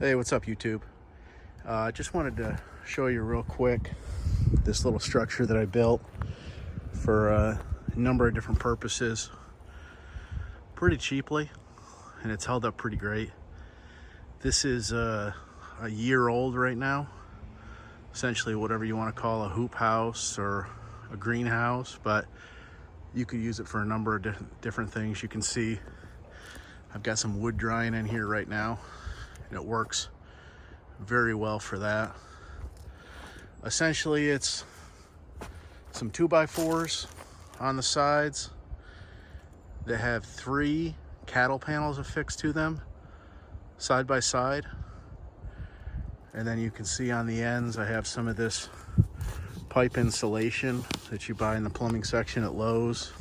Hey, what's up, YouTube? Just wanted to show you real quick this little structure that I built for a number of different purposes pretty cheaply, and it's held up pretty great. This is a year old right now, essentially whatever you want to call a hoop house or a greenhouse, but you could use it for a number of different things. You can see I've got some wood drying in here right now, and it works very well for that. Essentially, it's some 2x4s on the sides that have 3 cattle panels affixed to them side by side, and then you can see on the ends I have some of this pipe insulation that you buy in the plumbing section at Lowe's.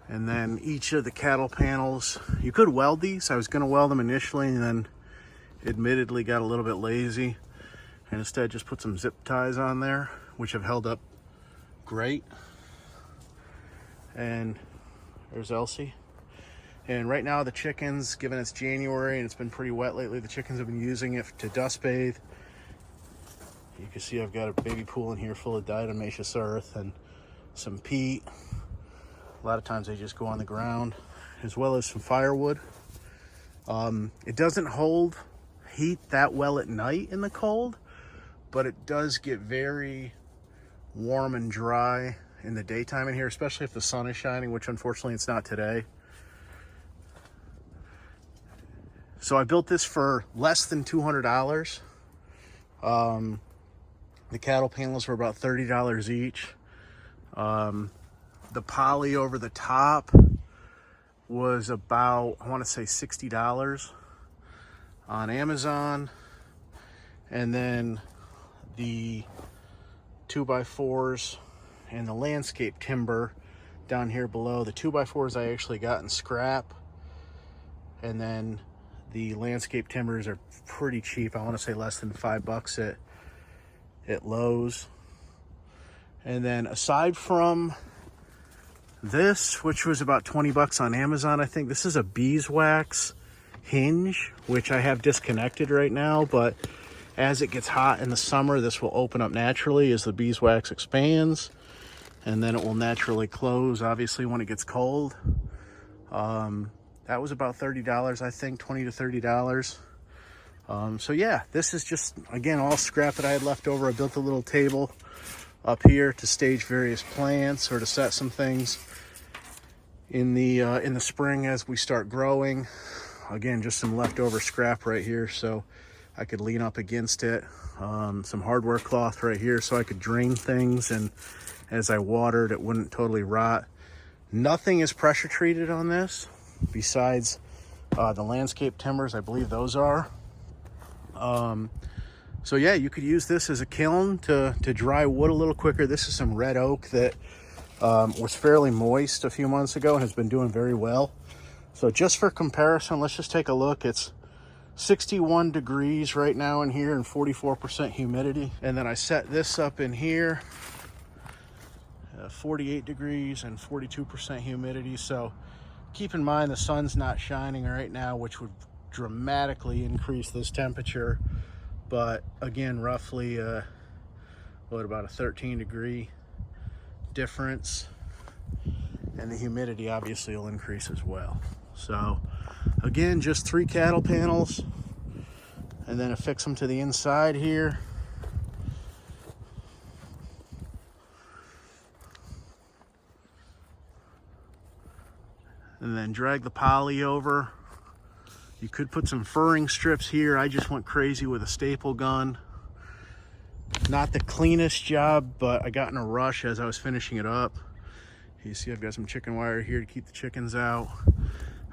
And then each of the cattle panels, you could weld these. I was going to weld them initially, and then admittedly got a little bit lazy and instead just put some zip ties on there, which have held up great. And there's Elsie. And right now the chickens, given it's January and it's been pretty wet lately, the chickens have been using it to dust bathe. You can see I've got a baby pool in here full of diatomaceous earth and some peat. A lot of times they just go on the ground, as well as some firewood. It doesn't hold heat that well at night in the cold, but it does get very warm and dry in the daytime in here, especially if the sun is shining, which unfortunately it's not today. So I built this for less than $200. The cattle panels were about $30 each. The poly over the top was about, I want to say $60 on Amazon. And then the 2x4s and the landscape timber down here below. The 2x4s I actually got in scrap. And then the landscape timbers are pretty cheap. I want to say less than $5 at Lowe's. And then aside from this, which was about $20 on Amazon, I think this is a beeswax hinge, which I have disconnected right now, but as it gets hot in the summer, this will open up naturally as the beeswax expands, and then it will naturally close, obviously, when it gets cold. That was about $30, I think, $20 to $30. So yeah, this is just, again, all scrap that I had left over. I built a little table up here to stage various plants or to set some things in the spring as we start growing. Again, just some leftover scrap right here so I could lean up against it. Some hardware cloth right here so I could drain things, and as I watered it wouldn't totally rot. Nothing is pressure treated on this besides the landscape timbers. I believe those are. So yeah, you could use this as a kiln to dry wood a little quicker. This is some red oak that was fairly moist a few months ago and has been doing very well. So just for comparison, let's just take a look. It's 61 degrees right now in here and 44% humidity. And then I set this up in here, 48 degrees and 42% humidity. So keep in mind the sun's not shining right now, which would dramatically increase this temperature. But again, roughly about a 13 degree difference, and the humidity obviously will increase as well. So again, just 3 cattle panels, and then affix them to the inside here. And then drag the poly over. You could put some furring strips here. I just went crazy with a staple gun. Not the cleanest job, but I got in a rush as I was finishing it up. You see I've got some chicken wire here to keep the chickens out.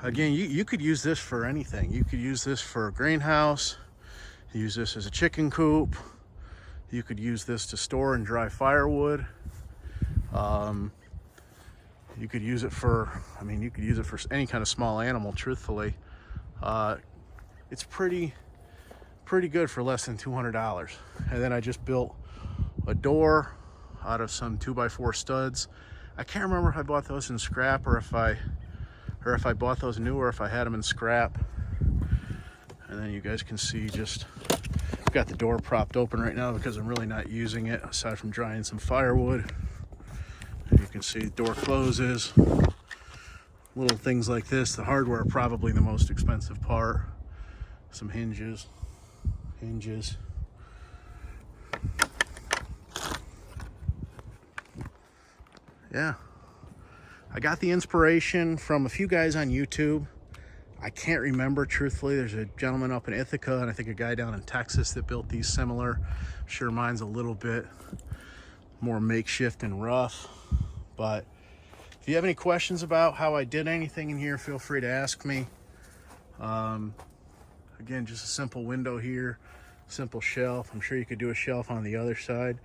Again, you could use this for anything. You could use this for a greenhouse, use this as a chicken coop. You could use this to store and dry firewood. You could use it for, you could use it for any kind of small animal, truthfully. It's pretty good for less than $200. And then I just built a door out of some 2x4 studs. I can't remember if I bought those in scrap or if I bought those new or if I had them in scrap. And then you guys can see just, I've got the door propped open right now because I'm really not using it aside from drying some firewood. And you can see the door closes. Little things like this. The hardware are probably the most expensive part. Some hinges. Yeah. I got the inspiration from a few guys on YouTube. I can't remember, truthfully. There's a gentleman up in Ithaca and I think a guy down in Texas that built these similar. I'm sure mine's a little bit more makeshift and rough. But if you have any questions about how I did anything in here, feel free to ask me. Again, just a simple window here, simple shelf. I'm sure you could do a shelf on the other side.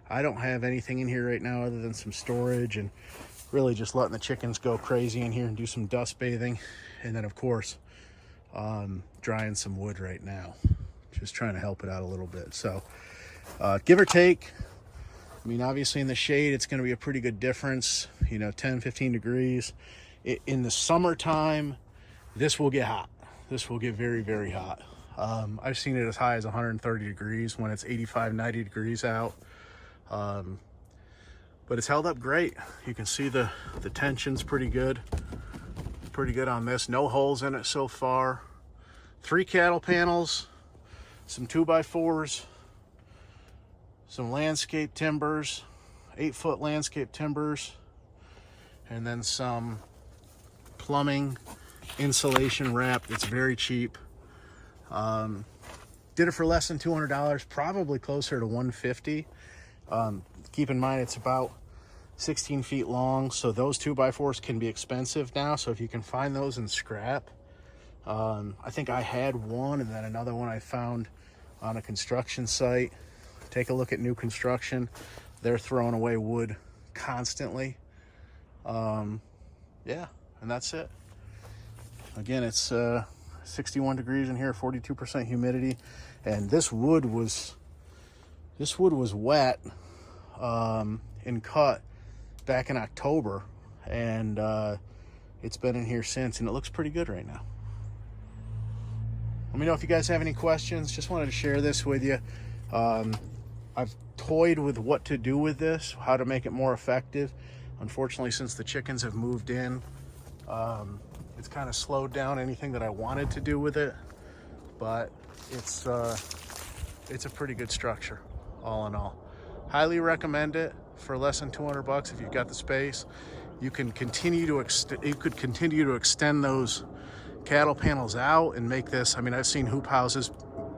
I don't have anything in here right now other than some storage and really just letting the chickens go crazy in here and do some dust bathing. And then of course, drying some wood right now. Just trying to help it out a little bit. So give or take, I mean, obviously in the shade, it's gonna be a pretty good difference, you know, 10, 15 degrees. In the summertime, this will get hot. This will get very, very hot. I've seen it as high as 130 degrees when it's 85, 90 degrees out. But it's held up great. You can see the tension's pretty good on this. No holes in it so far. 3 cattle panels, some 2x4s, some landscape timbers, 8-foot landscape timbers, and then some plumbing insulation wrap that's very cheap. Did it for less than $200, probably closer to $150. Keep in mind it's about 16 feet long, so those 2x4s can be expensive now. So if you can find those in scrap, I think I had one and then another one I found on a construction site. Take a look at new construction. They're throwing away wood constantly. Yeah, and that's it. Again, it's 61 degrees in here, 42% humidity, and this wood was wet and cut back in October, and it's been in here since, and it looks pretty good right now. Let me know if you guys have any questions. Just wanted to share this with you. I've toyed with what to do with this, how to make it more effective. Unfortunately, since the chickens have moved in, it's kind of slowed down anything that I wanted to do with it, but it's a pretty good structure all in all. Highly recommend it for less than 200 bucks if you've got the space. You can continue to extend those cattle panels out and make this. I mean, I've seen hoop houses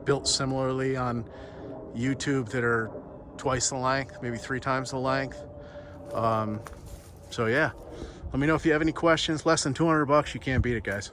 built similarly on YouTube that are twice the length, maybe 3 times the length. So yeah, let me know if you have any questions. Less than 200 bucks, you can't beat it, guys.